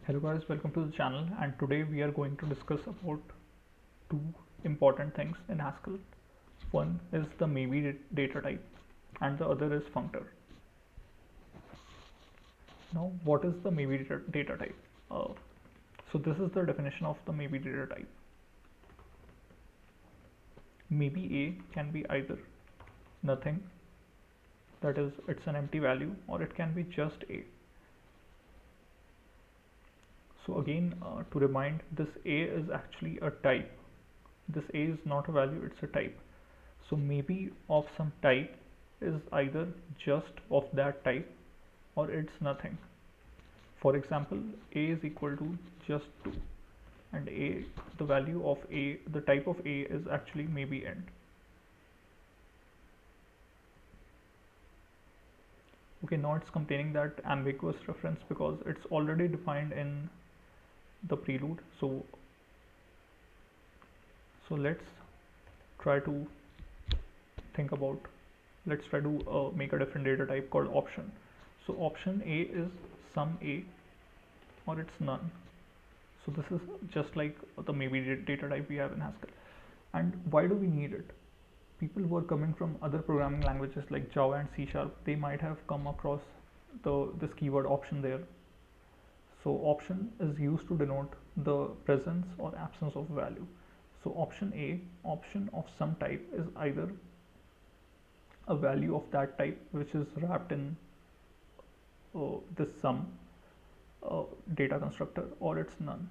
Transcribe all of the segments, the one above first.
Hello guys, welcome to the channel, and today we are going to discuss about two important things in Haskell. One is the maybe data type and the other is functor. Now what is the maybe data type? So this is the definition of the maybe data type. Maybe A can be either nothing, that is it's an empty value, or it can be just A. So again, to remind, this A is actually a type. This A is not a value, it's a type. So maybe of some type is either just of that type or it's nothing. For example, A is equal to just 2, and the value of A, the type of A is actually maybe end. Okay, now it's containing that ambiguous reference because it's already defined in the prelude. So let's try to think about, let's try to make a different data type called option. So option A is some A or it's none. So this is just like the maybe data type we have in Haskell. And why do we need it? People who are coming from other programming languages like Java and C Sharp, they might have come across this keyword option there. So option is used to denote the presence or absence of value. So option A, option of some type, is either a value of that type which is wrapped in this sum data constructor, or it's none.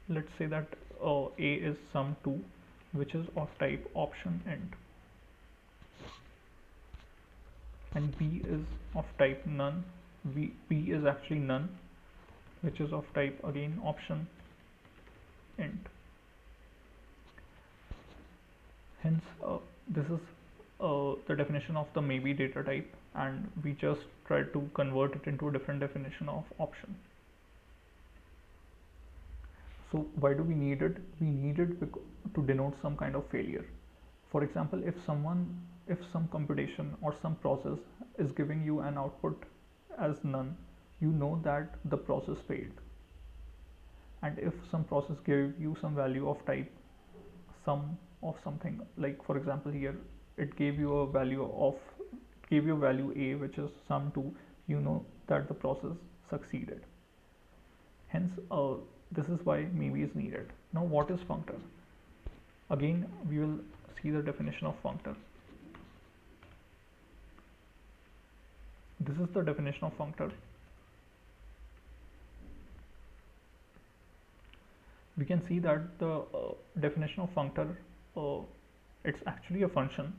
Let's say that A is sum2, which is of type option int, and B is of type none. B is actually none, which is of type again option int. Hence this is the definition of the maybe data type, and we just try to convert it into a different definition of option. So why do we need it? We need it to denote some kind of failure. For example, if some computation or some process is giving you an output as none, you know that the process failed. And if some process gave you some value of type sum of something, like for example here it gave you a value A, which is sum2, you know that the process succeeded. Hence this is why maybe is needed. Now what is functor? Again, we will see the definition of functor. This is the definition of functor. We can see that the definition of functor, it's actually a function.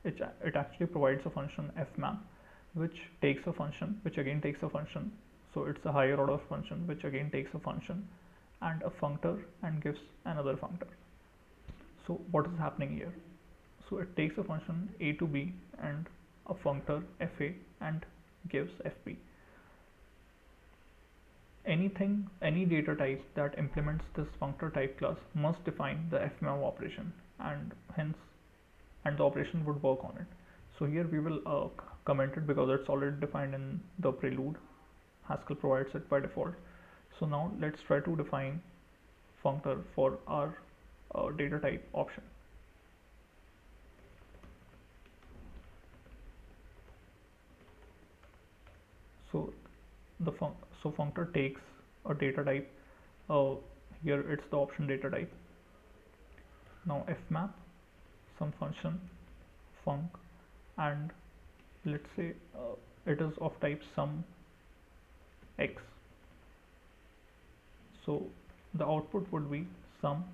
It actually provides a function fmap, which takes a function, which again takes a function. So it's a higher order function, which again takes a function and a functor and gives another functor. So what is happening here? So it takes a function a to b and a functor fa and gives fb. Any data type that implements this functor type class must define the fmap operation, and the operation would work on it. So here we will comment it because it's already defined in the prelude. Haskell provides it by default. So now let's try to define functor for our data type option. So functor takes a data type. Here it's the option data type. Now fmap some function func, and let's say it is of type sum x. So the output would be sum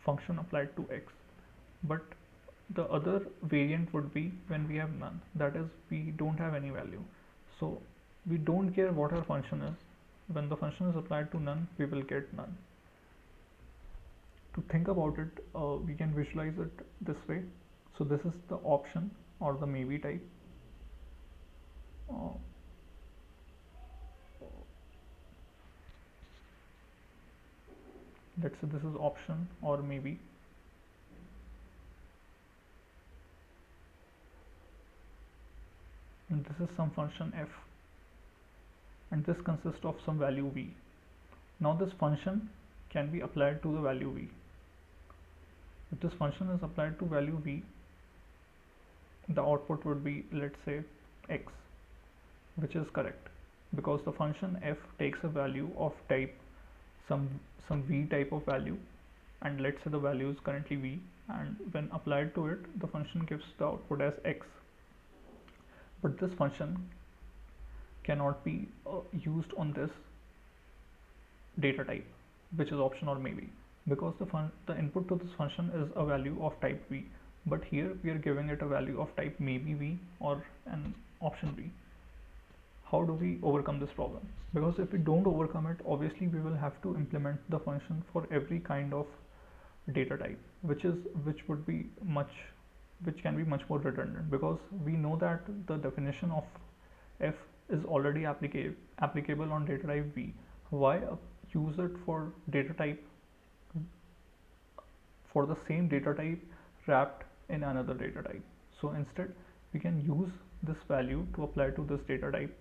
function applied to x, but the other variant would be when we have none, that is we don't have any value. So we don't care what our function is. When the function is applied to none, we will get none. To think about it, we can visualize it this way. So this is the option or the maybe type. Let's say this is option or maybe. and this is some function f, and this consists of some value v. Now this function can be applied to the value v. If this function is applied to value v, the output would be, let's say, x, which is correct because the function f takes a value of type some v type of value, and let's say the value is currently v, and when applied to it the function gives the output as x. But this function cannot be used on this data type, which is option or maybe, because the input to this function is a value of type v, but here we are giving it a value of type maybe v or an option v. How do we overcome this problem? Because if we don't overcome it, obviously we will have to implement the function for every kind of data type, which can be much more redundant, because we know that the definition of f is already applicable on data type v. Why use it for data type, for the same data type wrapped in another data type? So instead we can use this value to apply to this data type,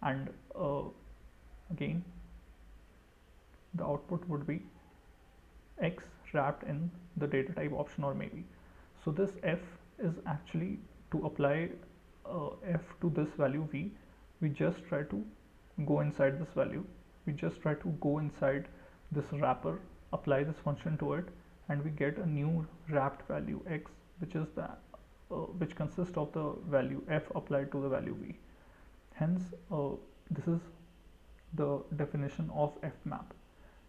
and again the output would be x wrapped in the data type option or maybe. So this f is actually to apply f to this value v. We just try to go inside this value, we just try to go inside this wrapper, apply this function to it, and we get a new wrapped value x, which is the which consists of the value f applied to the value v. Hence this is the definition of fmap.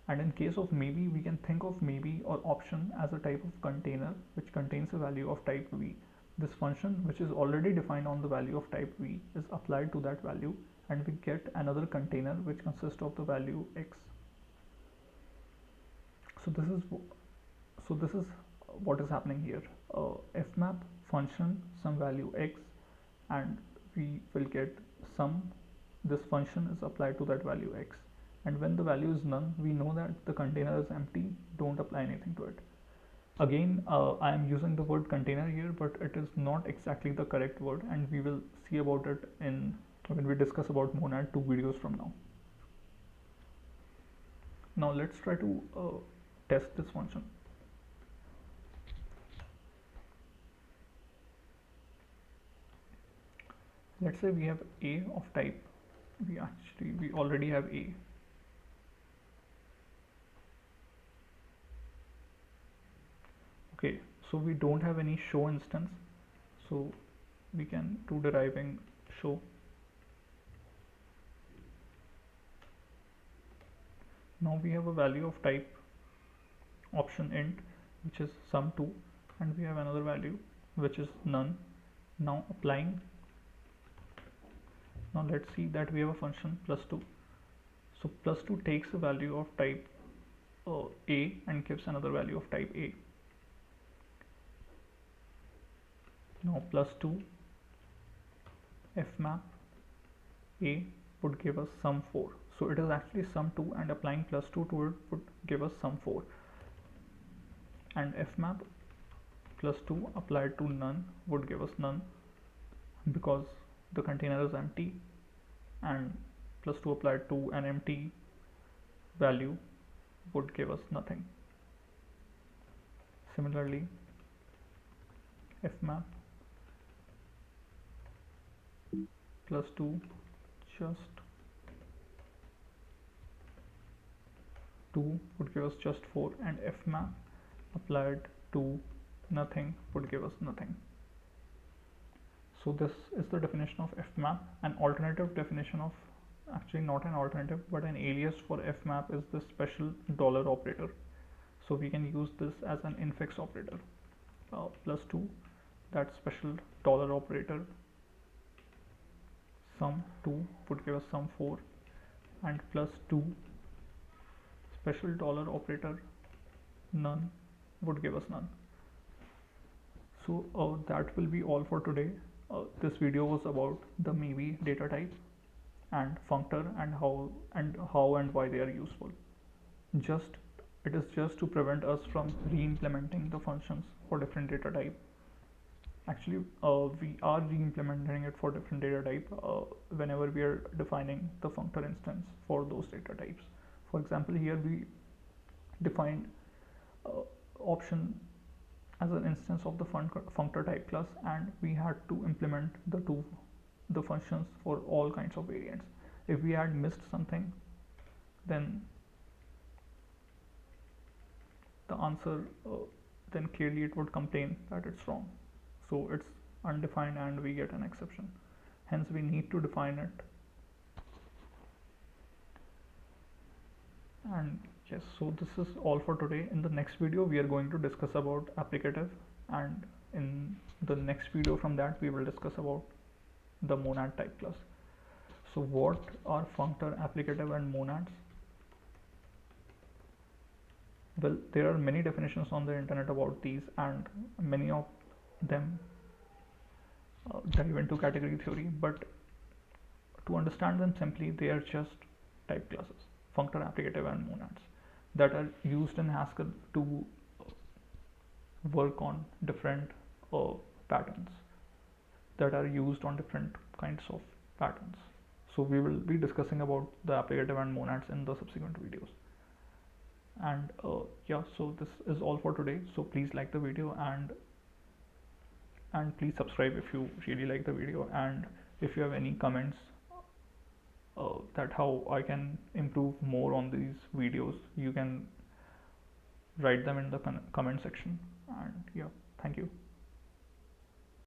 And in case of maybe, we can think of maybe or option as a type of container which contains a value of type v. This function, which is already defined on the value of type v, is applied to that value, and we get another container which consists of the value x. So this is what is happening here. Fmap function some value x, and we will get some, this function is applied to that value x, and when the value is none, we know that the container is empty, don't apply anything to it. Again, I am using the word container here, but it is not exactly the correct word, and we will see about it when we discuss about monad 2 videos from now. Now let's try to test this function. Let's say we have a of type, we already have a. Okay, so we don't have any show instance, so we can do deriving show. Now we have a value of type option int, which is sum2, and we have another value which is none. Now applying, now let's see that we have a function +2. So +2 takes a value of type a and gives another value of type a. Now +2 fmap a would give us sum4. So it is actually sum2, and applying +2 to it would give us sum4. And fmap +2 applied to none would give us none, because the container is empty, and +2 applied to an empty value would give us nothing. Similarly, fmap +2 just 2 would give us just 4, and fmap applied to nothing would give us nothing. So this is the definition of fmap. An alternative definition of, actually not an alternative but an alias for fmap, is the special dollar operator. So we can use this as an infix operator. +2, that special dollar operator, sum2 would give us sum4, and +2 special dollar operator none would give us none. So that will be all for today. This video was about the maybe data type and functor, and how and why they are useful. It is just to prevent us from re-implementing the functions for different data type. Actually, we are re-implementing it for different data type whenever we are defining the functor instance for those data types. For example, here we defined uh, option as an instance of the functor type class, and we had to implement the functions for all kinds of variants. If we had missed something, then the answer then clearly it would complain that it's wrong. So it's undefined and we get an exception. Hence we need to define it. And yes, so this is all for today. In the next video we are going to discuss about applicative, and in the next video from that we will discuss about the monad type class. So what are functor, applicative and monads? Well, there are many definitions on the internet about these, and many of them dive into category theory, but to understand them simply, they are just type classes, functor, applicative and monads, that are used in Haskell to work on different patterns, that are used on different kinds of patterns. So we will be discussing about the applicative and monads in the subsequent videos. And yeah, so this is all for today. So please like the video, and please subscribe if you really like the video, and if you have any comments that how I can improve more on these videos, you can write them in the comment section. And yeah, thank you.